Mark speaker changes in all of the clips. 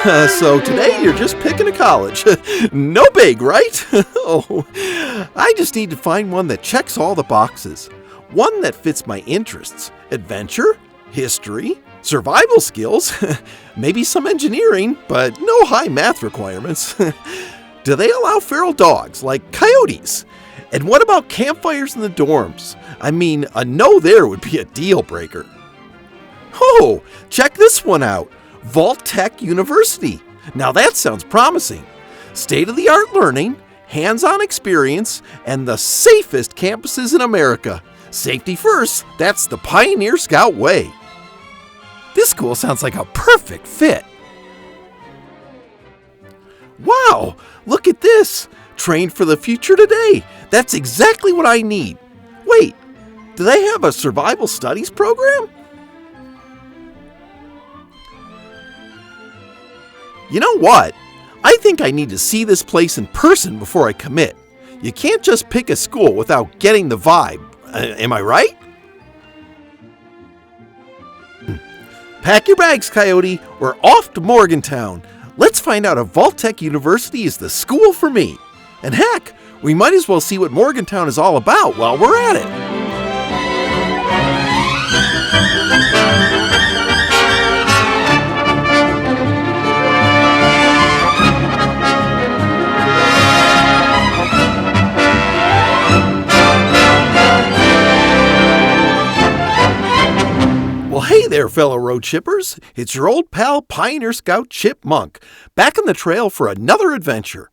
Speaker 1: So today you're just picking a college. No big, right? Oh, I just need to find one that checks all the boxes. One that fits my interests. Adventure, history, survival skills, maybe some engineering, but no high math requirements. Do they allow feral dogs like coyotes? And what about campfires in the dorms? I mean, a no there would be a deal breaker. Oh, check this one out. Vault-Tec University. Now that sounds promising. State-of-the-art learning, hands-on experience, and the safest campuses in America. Safety first, that's the Pioneer Scout way. This school sounds like a perfect fit. Wow, look at this. Trained for the future today. That's exactly what I need. Wait, do they have a survival studies program? You know what? I think I need to see this place in person before I commit. You can't just pick a school without getting the vibe. Am I right? Pack your bags, Coyote. We're off to Morgantown. Let's find out if Vault-Tec University is the school for me. And heck, we might as well see what Morgantown is all about while we're at it. Hey there, fellow road chippers. It's your old pal, Pioneer Scout Chip Monk, back on the trail for another adventure.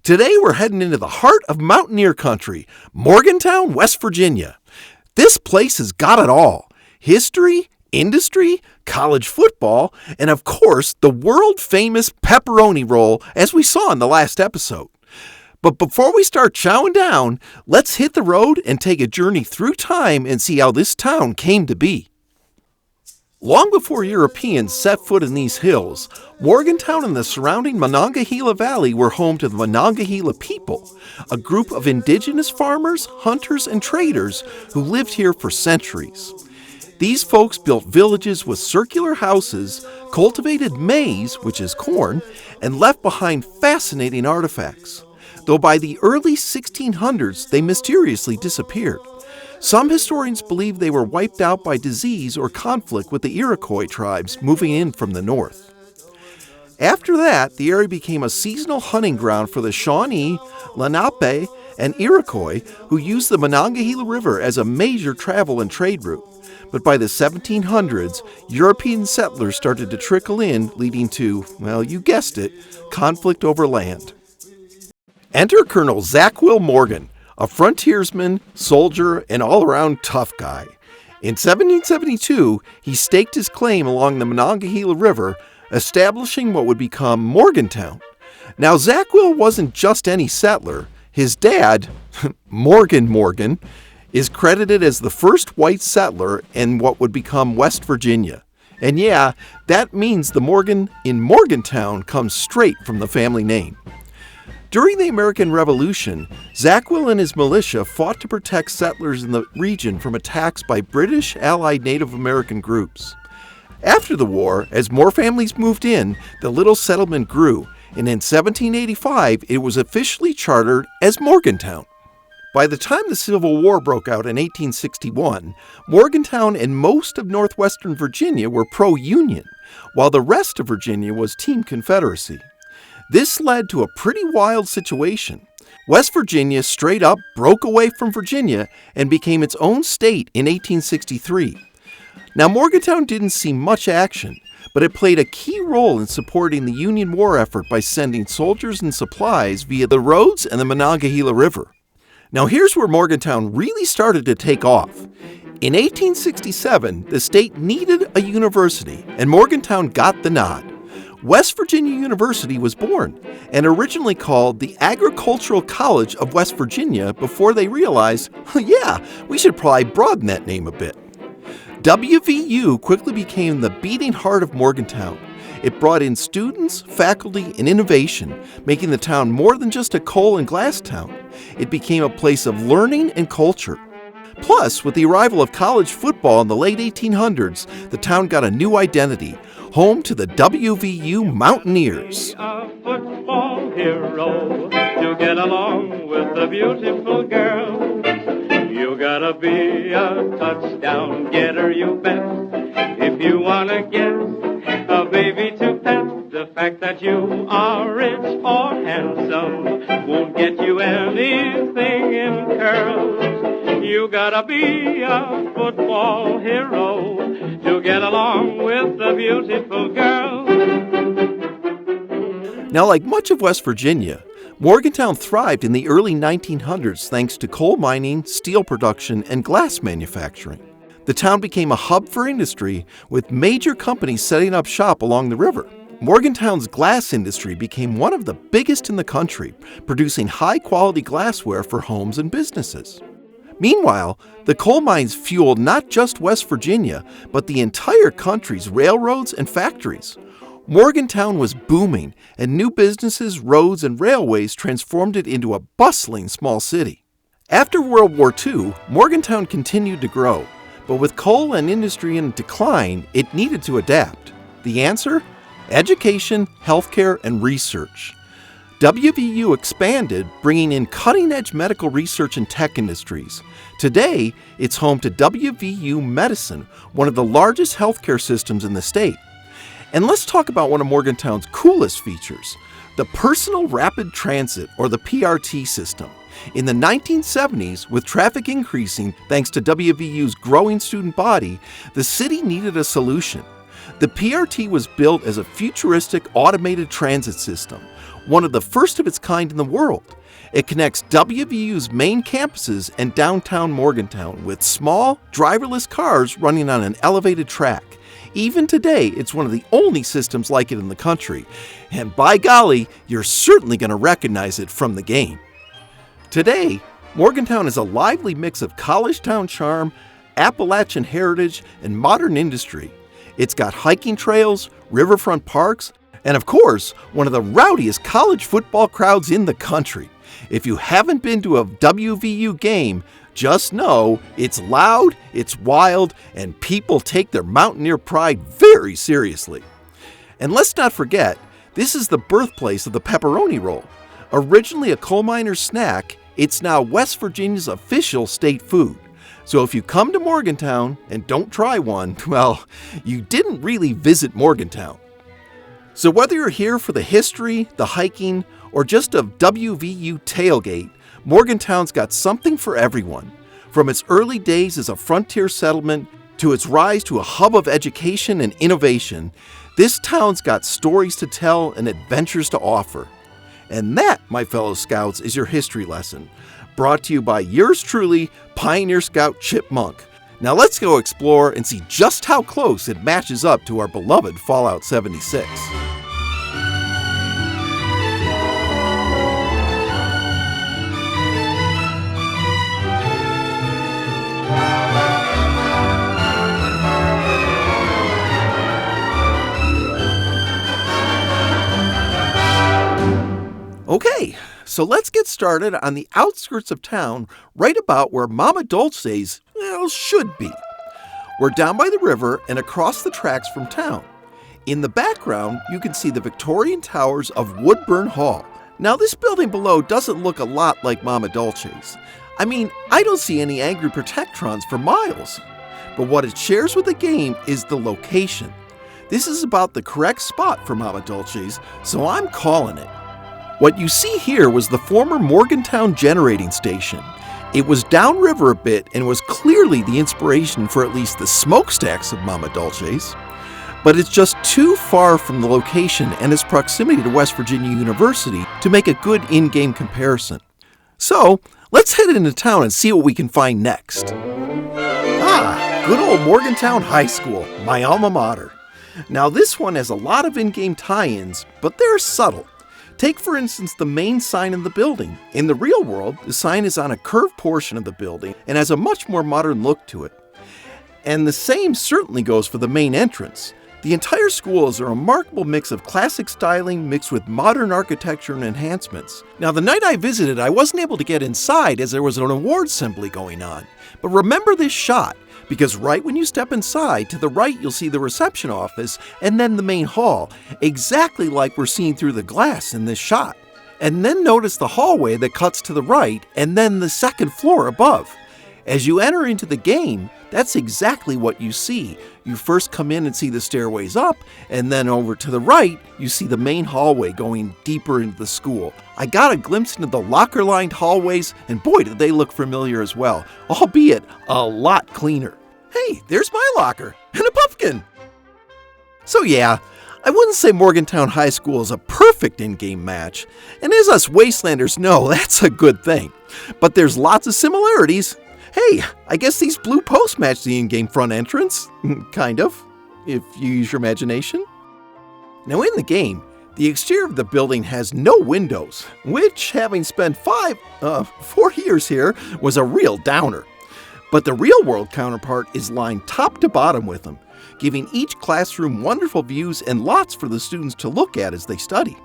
Speaker 1: Today we're heading into the heart of mountaineer country, Morgantown, West Virginia. This place has got it all. History, industry, college football, and of course, the world-famous pepperoni roll, as we saw in the last episode. But before we start chowing down, let's hit the road and take a journey through time and see how this town came to be. Long before Europeans set foot in these hills, Morgantown and the surrounding Monongahela Valley were home to the Monongahela people, a group of indigenous farmers, hunters, and traders who lived here for centuries. These folks built villages with circular houses, cultivated maize, which is corn, and left behind fascinating artifacts. Though by the early 1600s, they mysteriously disappeared. Some historians believe they were wiped out by disease or conflict with the Iroquois tribes moving in from the north. After that, the area became a seasonal hunting ground for the Shawnee, Lenape, and Iroquois, who used the Monongahela River as a major travel and trade route. But by the 1700s, European settlers started to trickle in, leading to, well, you guessed it, conflict over land. Enter Colonel Zachwill Morgan, a frontiersman, soldier, and all-around tough guy. In 1772, he staked his claim along the Monongahela River, establishing what would become Morgantown. Now, Zachwill wasn't just any settler. His dad, Morgan, is credited as the first white settler in what would become West Virginia. And yeah, that means the Morgan in Morgantown comes straight from the family name. During the American Revolution, Zachwill and his militia fought to protect settlers in the region from attacks by British allied Native American groups. After the war, as more families moved in, the little settlement grew, and in 1785 it was officially chartered as Morgantown. By the time the Civil War broke out in 1861, Morgantown and most of northwestern Virginia were pro-Union, while the rest of Virginia was Team Confederacy. This led to a pretty wild situation. West Virginia straight up broke away from Virginia and became its own state in 1863. Now, Morgantown didn't see much action, but it played a key role in supporting the Union war effort by sending soldiers and supplies via the roads and the Monongahela River. Now, here's where Morgantown really started to take off. In 1867, the state needed a university, and Morgantown got the nod. West Virginia University was born, and originally called the Agricultural College of West Virginia before they realized, yeah, we should probably broaden that name a bit. WVU quickly became the beating heart of Morgantown. It brought in students, faculty, and innovation, making the town more than just a coal and glass town. It became a place of learning and culture. Plus, with the arrival of college football in the late 1800s, the town got a new identity, home to the WVU Mountaineers.
Speaker 2: A football hero to get along with a beautiful girl. You gotta be a touchdown getter, you bet. If you wanna get a baby to pet, the fact that you are rich or handsome won't get you anything in curls. You gotta be a football hero to get along with a beautiful girl.
Speaker 1: Now, like much of West Virginia, Morgantown thrived in the early 1900s thanks to coal mining, steel production, and glass manufacturing. The town became a hub for industry, with major companies setting up shop along the river. Morgantown's glass industry became one of the biggest in the country, producing high-quality glassware for homes and businesses. Meanwhile, the coal mines fueled not just West Virginia, but the entire country's railroads and factories. Morgantown was booming, and new businesses, roads, and railways transformed it into a bustling small city. After World War II, Morgantown continued to grow, but with coal and industry in decline, it needed to adapt. The answer? Education, healthcare, and research. WVU expanded, bringing in cutting-edge medical research and tech industries. Today, it's home to WVU Medicine, one of the largest healthcare systems in the state. And let's talk about one of Morgantown's coolest features, the Personal Rapid Transit, or the PRT system. In the 1970s, with traffic increasing thanks to WVU's growing student body, the city needed a solution. The PRT was built as a futuristic automated transit system, one of the first of its kind in the world. It connects WVU's main campuses and downtown Morgantown with small, driverless cars running on an elevated track. Even today, it's one of the only systems like it in the country, and by golly, you're certainly going to recognize it from the game. Today, Morgantown is a lively mix of college town charm, Appalachian heritage, and modern industry. It's got hiking trails, riverfront parks, and of course, one of the rowdiest college football crowds in the country. If you haven't been to a WVU game, just know it's loud, it's wild, and people take their mountaineer pride very seriously. And let's not forget, this is the birthplace of the pepperoni roll. Originally a coal miner's snack, it's now West Virginia's official state food. So if you come to Morgantown and don't try one, well, you didn't really visit Morgantown. So whether you're here for the history, the hiking, or just a WVU tailgate, Morgantown's got something for everyone. From its early days as a frontier settlement to its rise to a hub of education and innovation, this town's got stories to tell and adventures to offer. And that, my fellow scouts, is your history lesson, brought to you by yours truly, Pioneer Scout Chip Monk. Now let's go explore and see just how close it matches up to our beloved Fallout 76. Okay, so let's get started on the outskirts of town, right about where Mama Dulce's, should be. We're down by the river and across the tracks from town. In the background, you can see the Victorian towers of Woodburn Hall. Now, this building below doesn't look a lot like Mama Dulce's. I mean, I don't see any angry Protectrons for miles. But what it shares with the game is the location. This is about the correct spot for Mama Dulce's, so I'm calling it. What you see here was the former Morgantown generating station. It was downriver a bit and was clearly the inspiration for at least the smokestacks of Mama Dulce's. But it's just too far from the location and its proximity to West Virginia University to make a good in-game comparison. So, let's head into town and see what we can find next. Good old Morgantown High School, my alma mater. Now this one has a lot of in-game tie-ins, but they're subtle. Take, for instance, the main sign in the building. In the real world, the sign is on a curved portion of the building and has a much more modern look to it. And the same certainly goes for the main entrance. The entire school is a remarkable mix of classic styling mixed with modern architecture and enhancements. Now, the night I visited, I wasn't able to get inside as there was an awards assembly going on. But remember this shot, because right when you step inside, to the right you'll see the reception office and then the main hall, exactly like we're seeing through the glass in this shot. And then notice the hallway that cuts to the right and then the second floor above. As you enter into the game, that's exactly what you see. You first come in and see the stairways up, and then over to the right, you see the main hallway going deeper into the school. I got a glimpse into the locker-lined hallways, and boy, did they look familiar as well, albeit a lot cleaner. Hey, there's my locker, and a pumpkin! So yeah, I wouldn't say Morgantown High School is a perfect in-game match, and as us Wastelanders know, that's a good thing. But there's lots of similarities. Hey, I guess these blue posts match the in-game front entrance. Kind of, if you use your imagination. Now in the game, the exterior of the building has no windows, which, having spent 4 years here, was a real downer. But the real-world counterpart is lined top to bottom with them, giving each classroom wonderful views and lots for the students to look at as they study.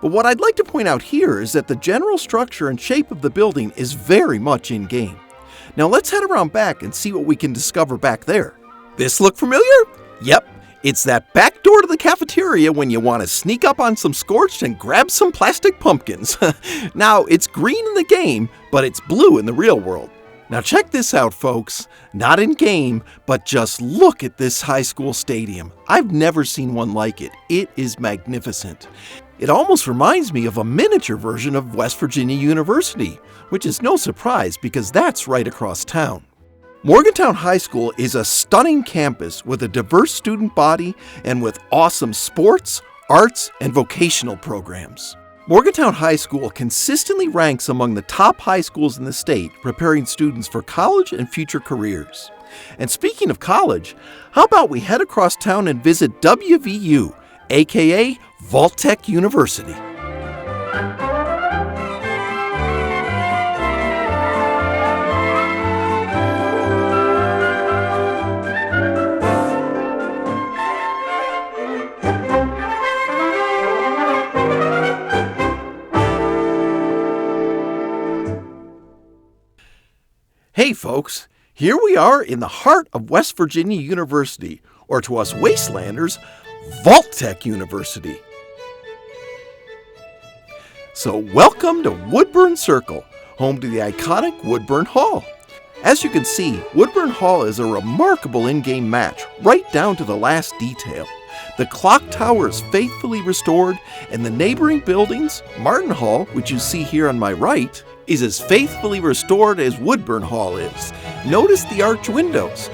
Speaker 1: But what I'd like to point out here is that the general structure and shape of the building is very much in-game. Now let's head around back and see what we can discover back there. This look familiar? Yep, it's that back door to the cafeteria when you want to sneak up on some scorched and grab some plastic pumpkins. Now, it's green in the game, but it's blue in the real world. Now check this out, folks. Not in game, but just look at this high school stadium. I've never seen one like it. It is magnificent. It almost reminds me of a miniature version of West Virginia University, which is no surprise because that's right across town. Morgantown High School is a stunning campus with a diverse student body and with awesome sports, arts, and vocational programs. Morgantown High School consistently ranks among the top high schools in the state, preparing students for college and future careers. And speaking of college, how about we head across town and visit WVU, aka Vault-Tec University. Hey folks, here we are in the heart of West Virginia University, or to us Wastelanders, Vault-Tec University. So welcome to Woodburn Circle, home to the iconic Woodburn Hall. As you can see, Woodburn Hall is a remarkable in-game match, right down to the last detail. The clock tower is faithfully restored, and the neighboring buildings, Martin Hall, which you see here on my right, is as faithfully restored as Woodburn Hall is. Notice the arch windows.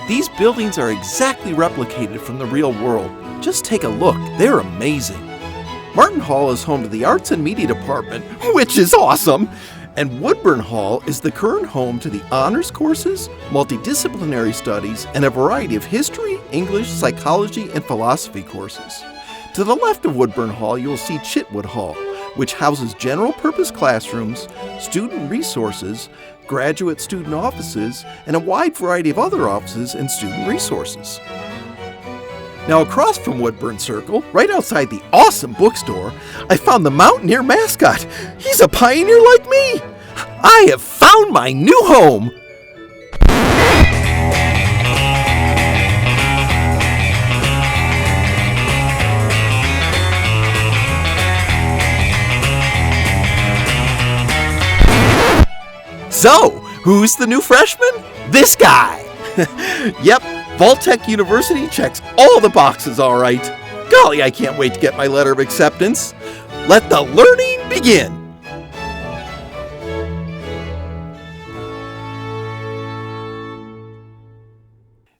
Speaker 1: These buildings are exactly replicated from the real world. Just take a look, they're amazing. Martin Hall is home to the Arts and Media Department, which is awesome. And Woodburn Hall is the current home to the honors courses, multidisciplinary studies, and a variety of history, English, psychology, and philosophy courses. To the left of Woodburn Hall, you'll see Chitwood Hall, which houses general-purpose classrooms, student resources, graduate student offices, and a wide variety of other offices and student resources. Now across from Woodburn Circle, right outside the awesome bookstore, I found the Mountaineer mascot. He's a pioneer like me. I have found my new home. So, who's the new freshman? This guy. Yep, Vault-Tec University checks all the boxes all right. Golly, I can't wait to get my letter of acceptance. Let the learning begin.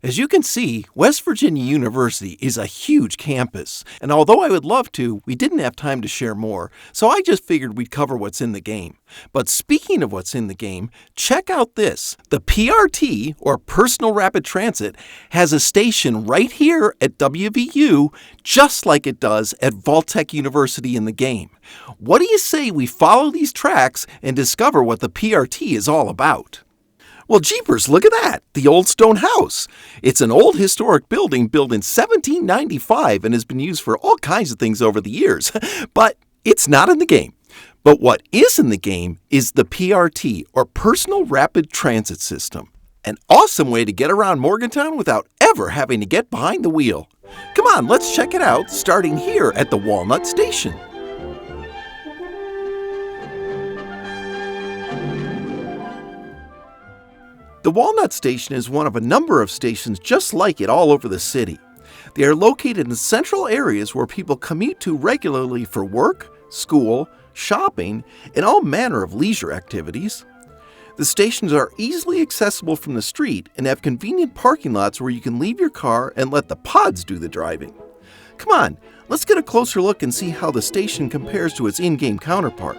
Speaker 1: As you can see, West Virginia University is a huge campus, and although I would love to, we didn't have time to share more, so I just figured we'd cover what's in the game. But speaking of what's in the game, check out this. The PRT, or Personal Rapid Transit, has a station right here at WVU, just like it does at Vault-Tec University in the game. What do you say we follow these tracks and discover what the PRT is all about? Well, jeepers, look at that! The old stone house. It's an old historic building built in 1795 and has been used for all kinds of things over the years. But it's not in the game. But what is in the game is the PRT, or Personal Rapid Transit System. An awesome way to get around Morgantown without ever having to get behind the wheel. Come on, let's check it out, starting here at the Walnut Station. The Walnut Station is one of a number of stations just like it all over the city. They are located in central areas where people commute to regularly for work, school, shopping, and all manner of leisure activities. The stations are easily accessible from the street and have convenient parking lots where you can leave your car and let the pods do the driving. Come on, let's get a closer look and see how the station compares to its in-game counterpart.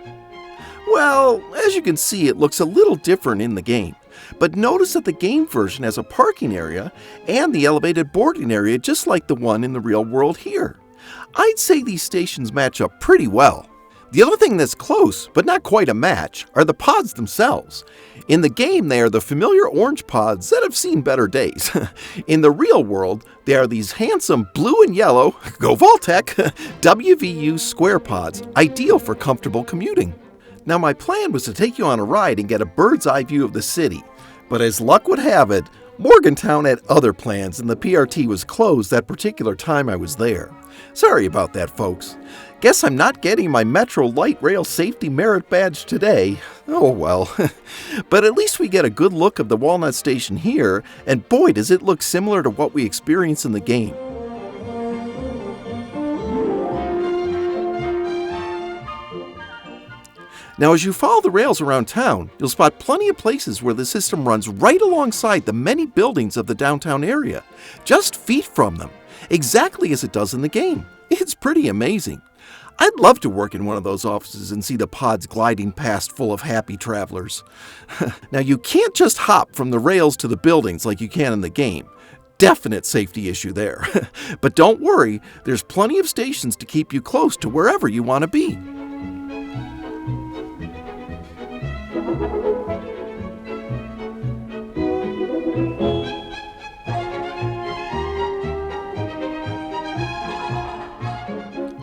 Speaker 1: Well, as you can see, it looks a little different in the game. But notice that the game version has a parking area and the elevated boarding area just like the one in the real world here. I'd say these stations match up pretty well. The other thing that's close, but not quite a match, are the pods themselves. In the game, they are the familiar orange pods that have seen better days. In the real world, they are these handsome blue and yellow, go Vault-Tec, WVU square pods, ideal for comfortable commuting. Now, my plan was to take you on a ride and get a bird's eye view of the city, but as luck would have it, Morgantown had other plans and the PRT was closed that particular time I was there. Sorry about that, folks. Guess I'm not getting my Metro Light Rail Safety Merit Badge today. Oh well. But at least we get a good look of the Walnut Station here, and boy does it look similar to what we experience in the game. Now, as you follow the rails around town, you'll spot plenty of places where the system runs right alongside the many buildings of the downtown area, just feet from them, exactly as it does in the game. It's pretty amazing. I'd love to work in one of those offices and see the pods gliding past full of happy travelers. Now, you can't just hop from the rails to the buildings like you can in the game. Definite safety issue there. But don't worry, there's plenty of stations to keep you close to wherever you want to be.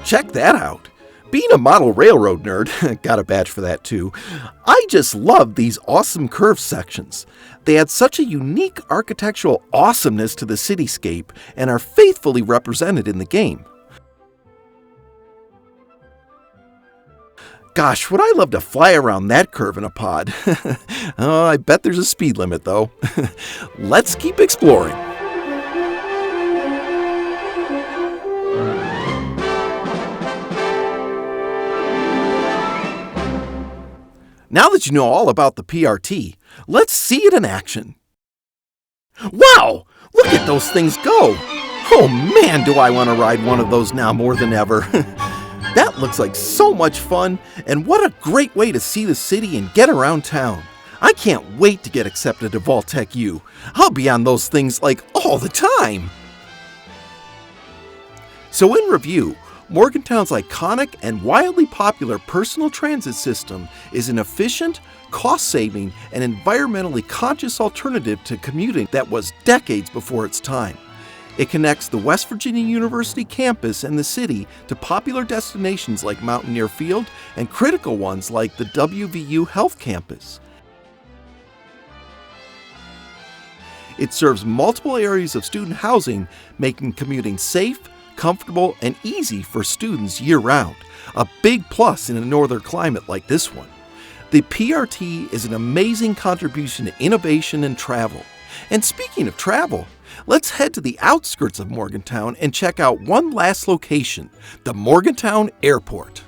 Speaker 1: Check that out. Being a model railroad nerd, got a badge for that too, I just love these awesome curved sections. They add such a unique architectural awesomeness to the cityscape and are faithfully represented in the game. Gosh, would I love to fly around that curve in a pod. Oh, I bet there's a speed limit though. Let's keep exploring. Now that you know all about the PRT, let's see it in action. Wow! Look at those things go! Oh man, do I want to ride one of those now more than ever. That looks like so much fun, and what a great way to see the city and get around town. I can't wait to get accepted to Vault-Tec U. I'll be on those things like all the time. So in review, Morgantown's iconic and wildly popular personal transit system is an efficient, cost-saving, and environmentally conscious alternative to commuting that was decades before its time. It connects the West Virginia University campus and the city to popular destinations like Mountaineer Field and critical ones like the WVU Health Campus. It serves multiple areas of student housing, making commuting safe, comfortable, and easy for students year-round, a big plus in a northern climate like this one. The PRT is an amazing contribution to innovation and travel. And speaking of travel, let's head to the outskirts of Morgantown and check out one last location, the Morgantown Airport.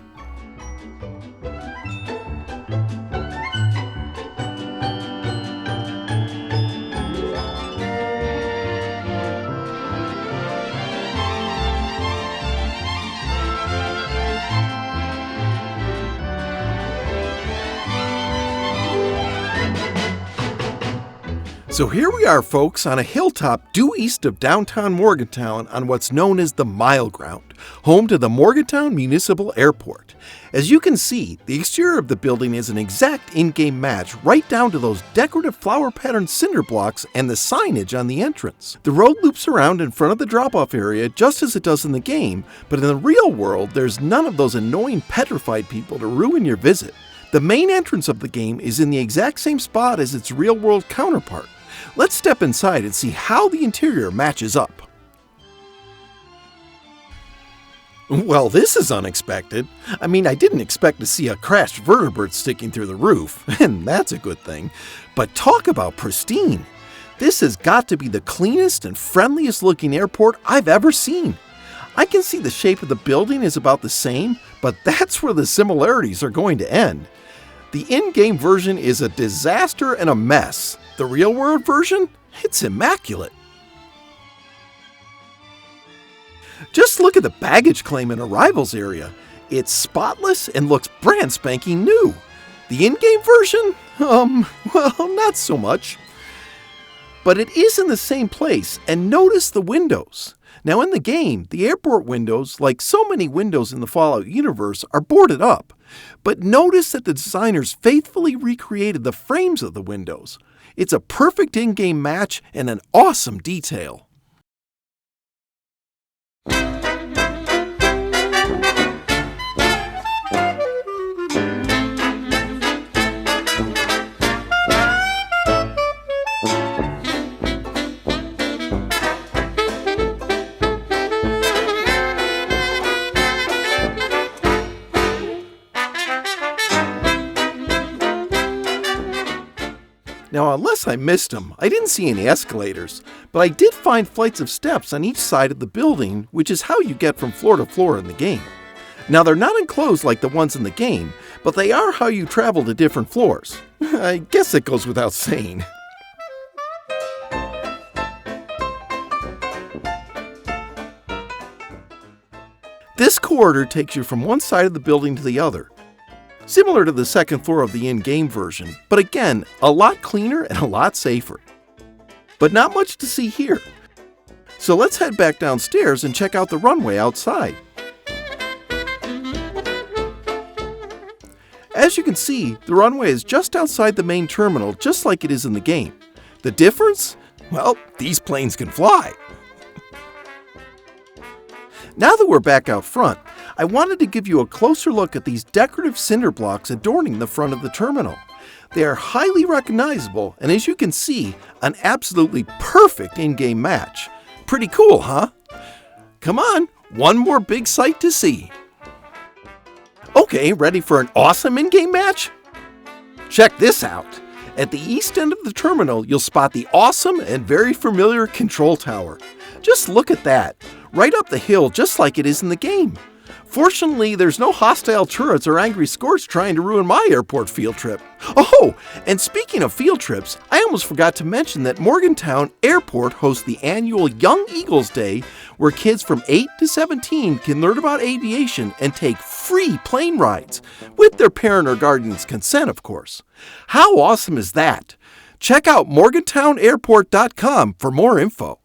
Speaker 1: So here we are, folks, on a hilltop due east of downtown Morgantown on what's known as the Mile Ground, home to the Morgantown Municipal Airport. As you can see, the exterior of the building is an exact in-game match right down to those decorative flower-patterned cinder blocks and the signage on the entrance. The road loops around in front of the drop-off area just as it does in the game, but in the real world, there's none of those annoying petrified people to ruin your visit. The main entrance of the game is in the exact same spot as its real-world counterpart. Let's step inside and see how the interior matches up. Well, this is unexpected. I didn't expect to see a crashed vertebrate sticking through the roof, and that's a good thing. But talk about pristine. This has got to be the cleanest and friendliest looking airport I've ever seen. I can see the shape of the building is about the same, but that's where the similarities are going to end. The in-game version is a disaster and a mess. The real-world version? It's immaculate. Just look at the baggage claim and arrivals area. It's spotless and looks brand spanking new. The in-game version? Well, not so much. But it is in the same place, and notice the windows. Now in the game, the airport windows, like so many windows in the Fallout universe, are boarded up. But notice that the designers faithfully recreated the frames of the windows. It's a perfect in-game match and an awesome detail. Now, unless I missed them, I didn't see any escalators, but I did find flights of steps on each side of the building, which is how you get from floor to floor in the game. Now, they're not enclosed like the ones in the game, but they are how you travel to different floors. I guess it goes without saying. This corridor takes you from one side of the building to the other. Similar to the second floor of the in-game version, but again, a lot cleaner and a lot safer. But not much to see here. So let's head back downstairs and check out the runway outside. As you can see, the runway is just outside the main terminal, just like it is in the game. The difference? Well, these planes can fly. Now that we're back out front, I wanted to give you a closer look at these decorative cinder blocks adorning the front of the terminal. They are highly recognizable, and as you can see, an absolutely perfect in-game match. Pretty cool, huh? Come on, one more big sight to see. Okay, ready for an awesome in-game match? Check this out. At the east end of the terminal, you'll spot the awesome and very familiar control tower. Just look at that, right up the hill just like it is in the game. Fortunately, there's no hostile turrets or angry scorch trying to ruin my airport field trip. Oh, and speaking of field trips, I almost forgot to mention that Morgantown Airport hosts the annual Young Eagles Day, where kids from 8 to 17 can learn about aviation and take free plane rides, with their parent or guardian's consent, of course. How awesome is that? Check out morgantownairport.com for more info.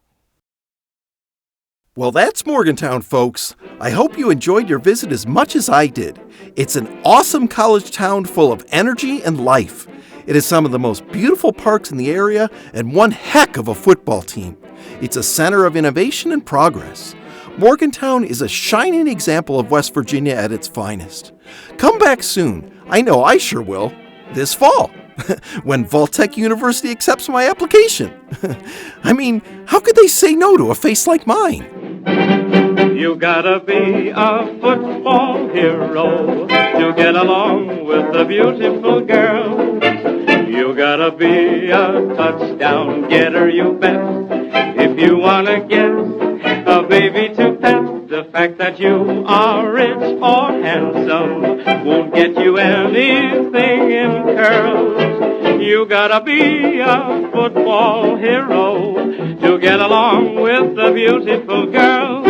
Speaker 1: Well, that's Morgantown, folks. I hope you enjoyed your visit as much as I did. It's an awesome college town full of energy and life. It has some of the most beautiful parks in the area and one heck of a football team. It's a center of innovation and progress. Morgantown is a shining example of West Virginia at its finest. Come back soon. I know I sure will. This fall. When Vault-Tec University accepts my application. How could they say no to a face like mine?
Speaker 2: You gotta be a football hero to get along with a beautiful girl. You gotta be a touchdown getter, you bet. If you wanna get a baby to pet, the fact that you are rich or handsome won't get you anything in curls. You gotta be a football hero to get along with a beautiful girl.